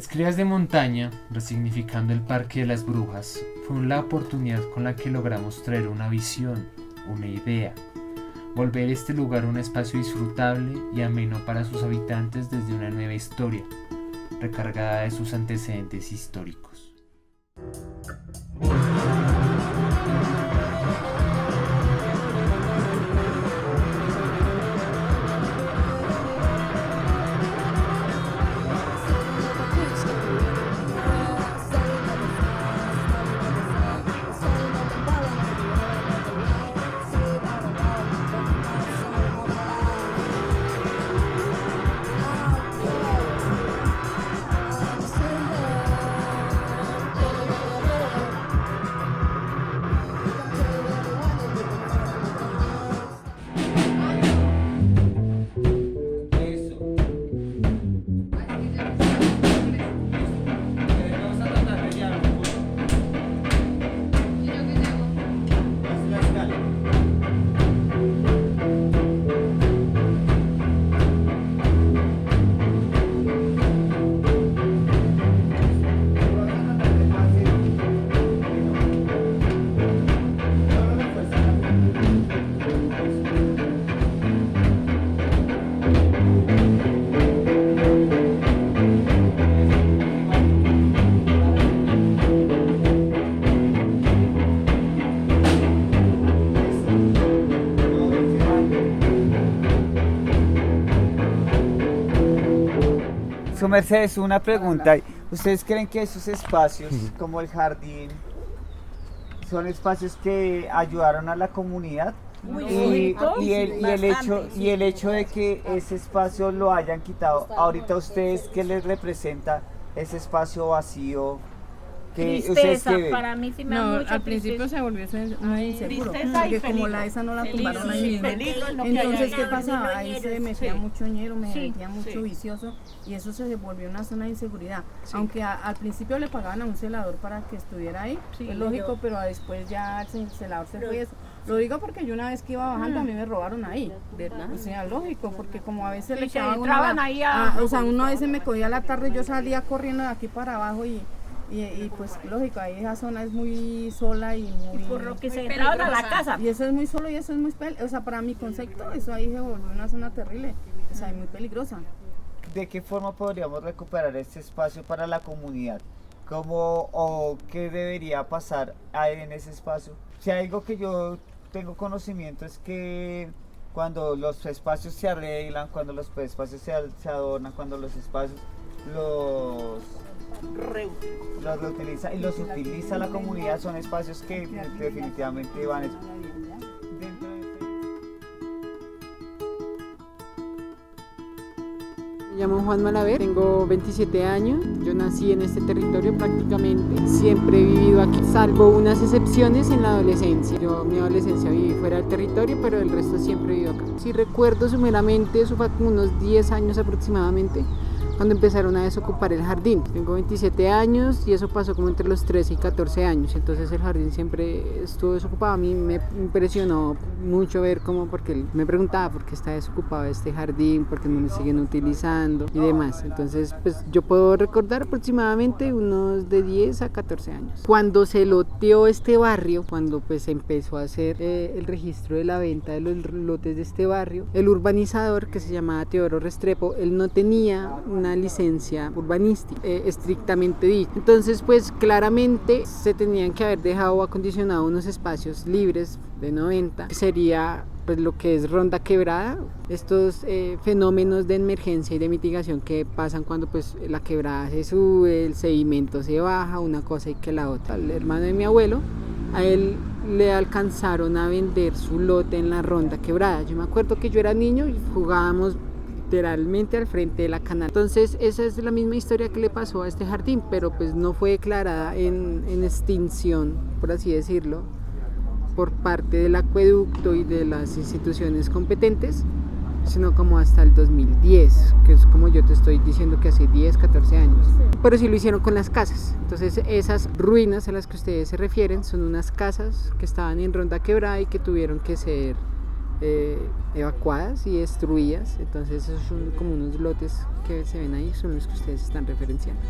Escribas de Montaña, resignificando el Parque de las Brujas, fue la oportunidad con la que logramos traer una visión, una idea, volver este lugar un espacio disfrutable y ameno para sus habitantes desde una nueva historia, recargada de sus antecedentes históricos. Su merced, una pregunta. ¿Ustedes creen que esos espacios, como el jardín, son espacios que ayudaron a la comunidad? Y el hecho de que ese espacio lo hayan quitado, ahorita, ¿ustedes qué les representa ese espacio vacío? Tristeza, para mí sí me da mucha al principio tristeza. se volvió muy inseguro, Tristeza y porque como peligro. esa no la Peligro, tumbaron ahí sí, mismo. peligro es lo que hay Entonces, ¿qué allá. pasaba? Ahí Peligro, se metía sí. mucho ñero, Sí, metía mucho sí. vicioso, y eso se volvió una zona de inseguridad. Aunque al principio le pagaban a un celador para que estuviera ahí, Sí, es lógico, pero después ya el celador se fue eso. Lo digo porque yo una vez que iba bajando a mí me robaron ahí, ¿verdad? O sea, lógico, porque como a veces Sí, le se echaban entraban ahí a- o sea, uno a veces me cogía la tarde y yo salía corriendo de aquí para abajo y pues lógico, ahí esa zona es muy sola y muy... Por lo que se entraban a la casa. Y eso es muy solo y eso es muy o sea, para mi concepto, eso ahí se volvió una zona terrible, o sea, y muy peligrosa. ¿De qué forma podríamos recuperar este espacio para la comunidad? ¿Cómo o qué debería pasar ahí en ese espacio? Si hay algo que yo tengo conocimiento es que cuando los espacios se arreglan, cuando los espacios se adornan, cuando los espacios los reutiliza y los utiliza la comunidad, son espacios que definitivamente van dentro de este. Me llamo Juan Malaver, tengo 27 años, yo nací en este territorio prácticamente, siempre he vivido aquí, salvo unas excepciones en la adolescencia. Yo mi adolescencia viví fuera del territorio, pero el resto siempre he vivido acá. Si recuerdo sumeramente, eso fue como unos 10 años aproximadamente, cuando empezaron a desocupar el jardín. Tengo 27 años y eso pasó como entre los 13 y 14 años, entonces el jardín siempre estuvo desocupado. A mí me impresionó mucho ver cómo, porque me preguntaba por qué está desocupado este jardín, por qué no lo siguen utilizando y demás. Entonces, pues yo puedo recordar aproximadamente unos de 10 a 14 años. Cuando se loteó este barrio, cuando pues se empezó a hacer el registro de la venta de los lotes de este barrio, el urbanizador, que se llamaba Teodoro Restrepo, él no tenía una licencia urbanística estrictamente dicha. Entonces, pues claramente se tenían que haber dejado acondicionado unos espacios libres de 90, que sería pues lo que es Ronda Quebrada, estos fenómenos de emergencia y de mitigación que pasan cuando pues la quebrada se sube, el sedimento se baja, una cosa y que la otra. El hermano de mi abuelo, a él le alcanzaron a vender su lote en la Ronda Quebrada. Yo me acuerdo que yo era niño y jugábamos literalmente al frente de la canal. Entonces esa es la misma historia que le pasó a este jardín, pero pues no fue declarada en extinción, por así decirlo, por parte del acueducto y de las instituciones competentes, sino como hasta el 2010, que es como yo te estoy diciendo que hace 10, 14 años. Pero sí lo hicieron con las casas. Entonces esas ruinas a las que ustedes se refieren son unas casas que estaban en Ronda Quebrada y que tuvieron que ser evacuadas y destruidas. Entonces esos son como unos lotes que se ven ahí, son los que ustedes están referenciando.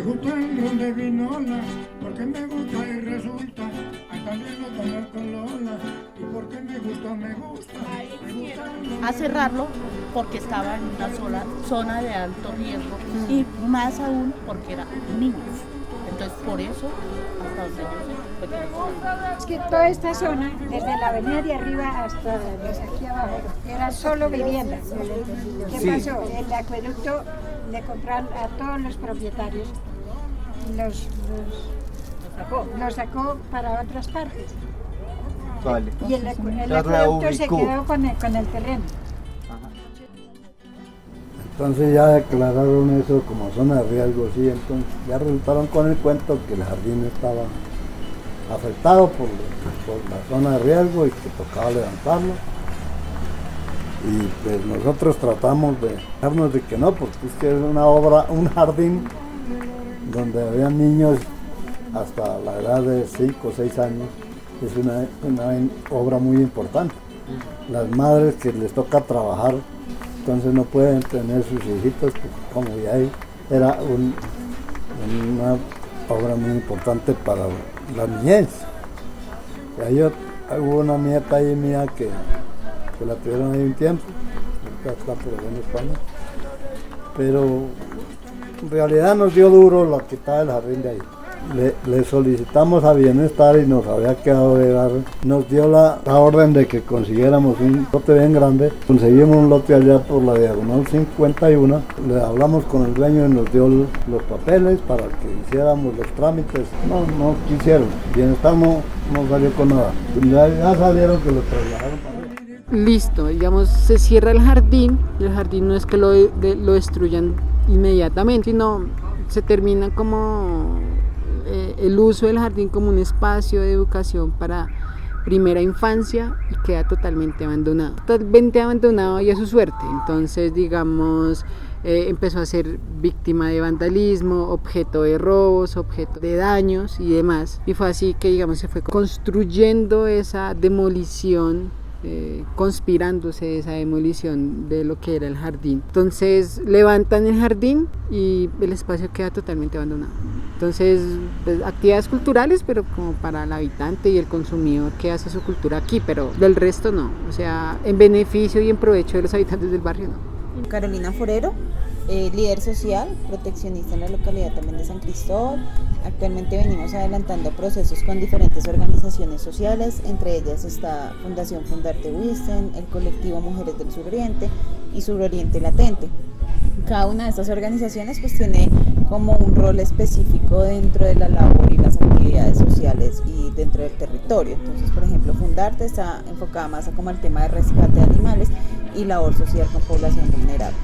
gusta el ron de vinola, porque me gusta y resulta. También lo tomo con Lola, y porque me gusta, me gusta. A cerrarlo porque estaba en una sola zona de alto riesgo y más aún porque eran niños. Entonces por eso, hasta donde yo sé, es que toda esta zona, desde la avenida de arriba hasta aquí abajo, era solo vivienda. ¿Qué pasó? El acueducto le compraron a todos los propietarios, lo sacó para otras partes. Vale. Y el acueducto se quedó con el terreno. Entonces ya declararon eso como zona de riesgo, sí, entonces ya resultaron con el cuento que el jardín estaba afectado por la zona de riesgo y que tocaba levantarlo. Y pues nosotros tratamos de darnos de que no, porque es que es una obra, un jardín donde había niños hasta la edad de 5 o 6 años, es una obra muy importante. Las madres que les toca trabajar, entonces no pueden tener sus hijitos, como ya era una obra muy importante para la niñez. Hubo una nieta ahí mía que la tuvieron ahí un tiempo, está por allá en España, pero en realidad nos dio duro la quitada del jardín de ahí. Le solicitamos a Bienestar y nos había quedado de dar, nos dio la orden de que consiguiéramos un lote bien grande. Conseguimos un lote allá por la diagonal 51, le hablamos con el dueño y nos dio los papeles para que hiciéramos los trámites. No quisieron, Bienestar no salió con nada. Ya salieron que lo trasladaron para allá. Listo, digamos, se cierra el jardín no es que lo destruyan inmediatamente, sino se termina como el uso del jardín como un espacio de educación para primera infancia y queda totalmente abandonado y a su suerte. Entonces, digamos, empezó a ser víctima de vandalismo, objeto de robos, objeto de daños y demás. Y fue así que, digamos, se fue construyendo esa demolición, conspirándose esa demolición de lo que era el jardín. Entonces levantan el jardín y el espacio queda totalmente abandonado. Entonces, pues, actividades culturales, pero como para el habitante y el consumidor que hace su cultura aquí, pero del resto no. O sea, en beneficio y en provecho de los habitantes del barrio no. Carolina Forero, líder social, proteccionista en la localidad también de San Cristóbal. Actualmente venimos adelantando procesos con diferentes organizaciones sociales, entre ellas está Fundación Fundarte Wisten, el colectivo Mujeres del Suroriente y Suroriente Latente. Cada una de estas organizaciones pues tiene como un rol específico dentro de la labor y las actividades sociales y dentro del territorio. Entonces, por ejemplo, Fundarte está enfocada más a como el tema de rescate de animales y labor social con población vulnerable.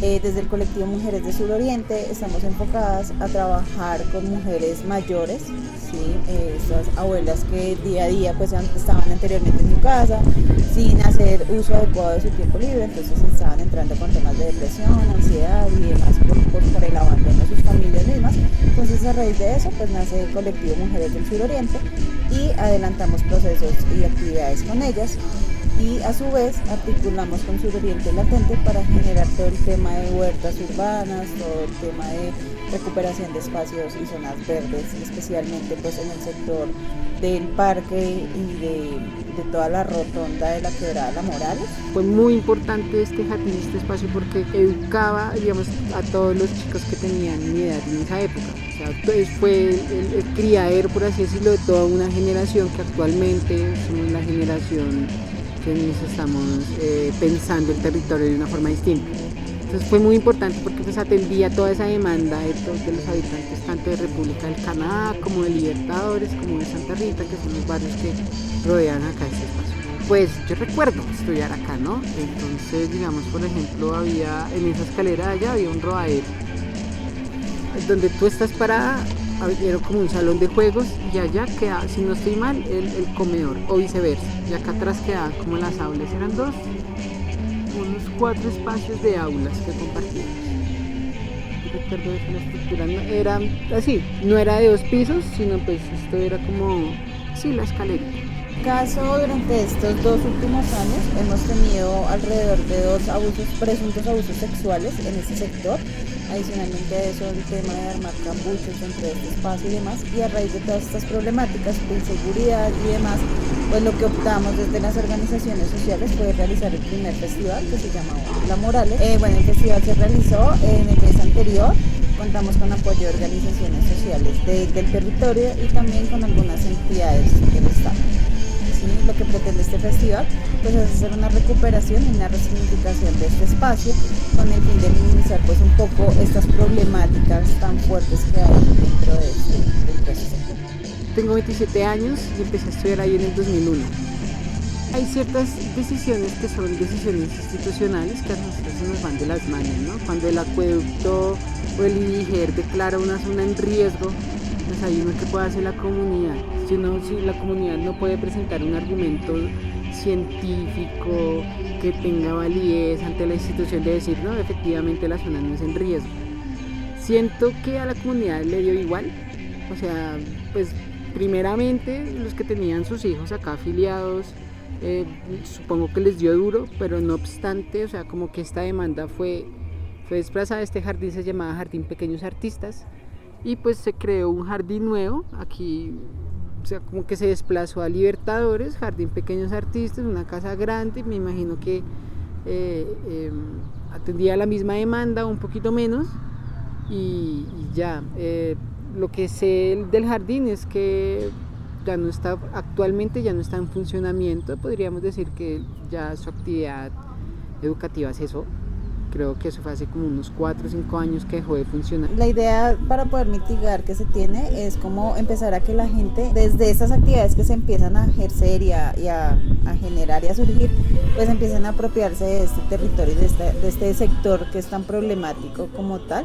Desde el colectivo Mujeres de Suroriente estamos enfocadas a trabajar con mujeres mayores, ¿sí? Estas abuelas que día a día pues estaban anteriormente en su casa sin hacer uso adecuado de su tiempo libre, entonces estaban entrando con temas de depresión, ansiedad y demás por el abandono de sus familias mismas. Entonces, a raíz de eso pues nace el colectivo Mujeres del Suroriente y adelantamos procesos y actividades con ellas. Y a su vez articulamos con Suroriente Latente para generar todo el tema de huertas urbanas, todo el tema de recuperación de espacios y zonas verdes, especialmente pues en el sector del parque y de toda la rotonda de la Quebrada La Morales. Fue muy importante este jardín, este espacio, porque educaba, digamos, a todos los chicos que tenían mi edad en esa época. O sea, entonces fue el criadero, por así decirlo, de toda una generación que actualmente somos la generación que nos estamos pensando el territorio de una forma distinta. Entonces fue muy importante porque pues atendía toda esa demanda de los habitantes tanto de República del Canadá como de Libertadores, como de Santa Rita, que son los barrios que rodean acá este espacio. Pues yo recuerdo estudiar acá, ¿no? Entonces, digamos, por ejemplo, había en esa escalera de allá había un rodadero donde tú estás parada. Era como un salón de juegos y allá quedaba, si no estoy mal, el comedor o viceversa. Y acá atrás quedaban como las aulas. Eran unos 4 espacios de aulas que compartíamos. Yo recuerdo que la estructura no, era así, no era de 2 pisos, sino pues esto era como, sí, la escalerita. Caso durante estos 2 últimos años hemos tenido alrededor de 2 presuntos abusos sexuales en este sector. Adicionalmente a eso, el tema de armar cambuchos dentro de este espacio y demás, y a raíz de todas estas problemáticas de inseguridad y demás, pues lo que optamos desde las organizaciones sociales fue realizar el primer festival, que se llamaba La Morales. Bueno, el festival se realizó en el mes anterior, contamos con apoyo de organizaciones sociales del territorio y también con algunas entidades del Estado. ¿Sí? Lo que pretende este festival pues, es hacer una recuperación y una resignificación de este espacio con el fin de minimizar pues, un poco estas problemáticas tan fuertes que hay dentro de este proceso. Tengo 27 años y empecé a estudiar ahí en el 2001. Hay ciertas decisiones que son decisiones institucionales que a nosotros se nos van de las manos, ¿no? Cuando el acueducto o el IDIGER declara una zona en riesgo, pues hay uno que puede hacer la comunidad. Si la comunidad no puede presentar un argumento científico que tenga validez ante la institución de decir, no, efectivamente la zona no es en riesgo. Siento que a la comunidad le dio igual, o sea, pues primeramente los que tenían sus hijos acá afiliados, supongo que les dio duro, pero no obstante, o sea, como que esta demanda fue desplazada. Este jardín se llamaba Jardín Pequeños Artistas y pues se creó un jardín nuevo aquí, o sea, como que se desplazó a Libertadores, Jardín Pequeños Artistas, una casa grande, me imagino que atendía la misma demanda, un poquito menos, y ya. Lo que sé del jardín es que actualmente ya no está en funcionamiento, podríamos decir que ya su actividad educativa cesó. Creo que eso fue hace como unos 4 o 5 años que dejó de funcionar. La idea para poder mitigar que se tiene es como empezar a que la gente, desde estas actividades que se empiezan a ejercer y a generar y a surgir, pues empiecen a apropiarse de este territorio, de este sector que es tan problemático como tal,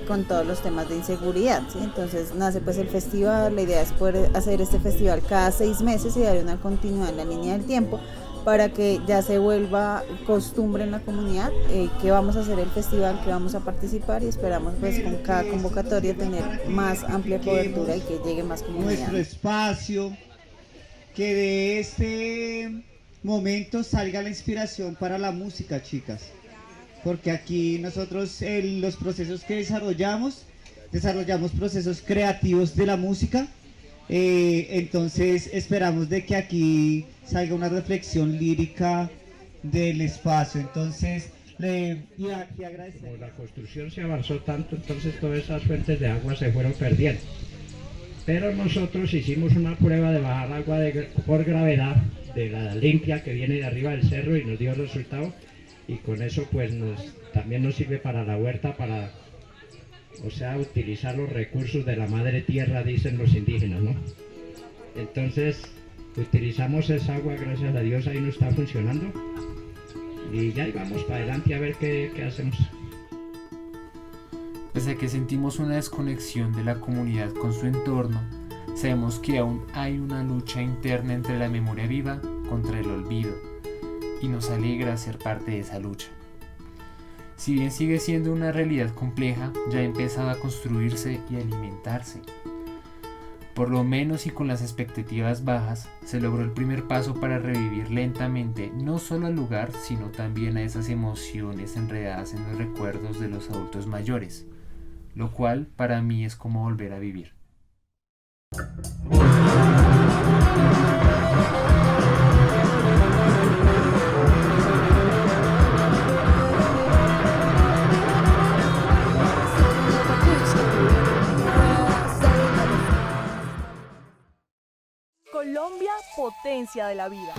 con todos los temas de inseguridad, ¿sí? Entonces nace pues el festival. La idea es poder hacer este festival cada 6 meses y darle una continuidad en la línea del tiempo para que ya se vuelva costumbre en la comunidad que vamos a hacer el festival, que vamos a participar, y esperamos pues con cada convocatoria tener más amplia cobertura y que llegue más comunidad. Nuestro espacio, que de este momento salga la inspiración para la música, chicas. Porque aquí nosotros los procesos que desarrollamos procesos creativos de la música, entonces esperamos de que aquí salga una reflexión lírica del espacio. Entonces y agradecer. Como la construcción se avanzó tanto, entonces todas esas fuentes de agua se fueron perdiendo, pero nosotros hicimos una prueba de bajar agua por gravedad de la limpia que viene de arriba del cerro y nos dio el resultado. Y con eso pues también nos sirve para la huerta, utilizar los recursos de la madre tierra, dicen los indígenas, ¿no? Entonces utilizamos esa agua, gracias a Dios ahí no está funcionando, y ya vamos para adelante a ver qué hacemos. Pese a que sentimos una desconexión de la comunidad con su entorno, sabemos que aún hay una lucha interna entre la memoria viva contra el olvido, y nos alegra ser parte de esa lucha. Si bien sigue siendo una realidad compleja, ya ha empezado a construirse y alimentarse. Por lo menos, y con las expectativas bajas, se logró el primer paso para revivir lentamente no solo al lugar, sino también a esas emociones enredadas en los recuerdos de los adultos mayores, lo cual para mí es como volver a vivir. Colombia, potencia de la vida.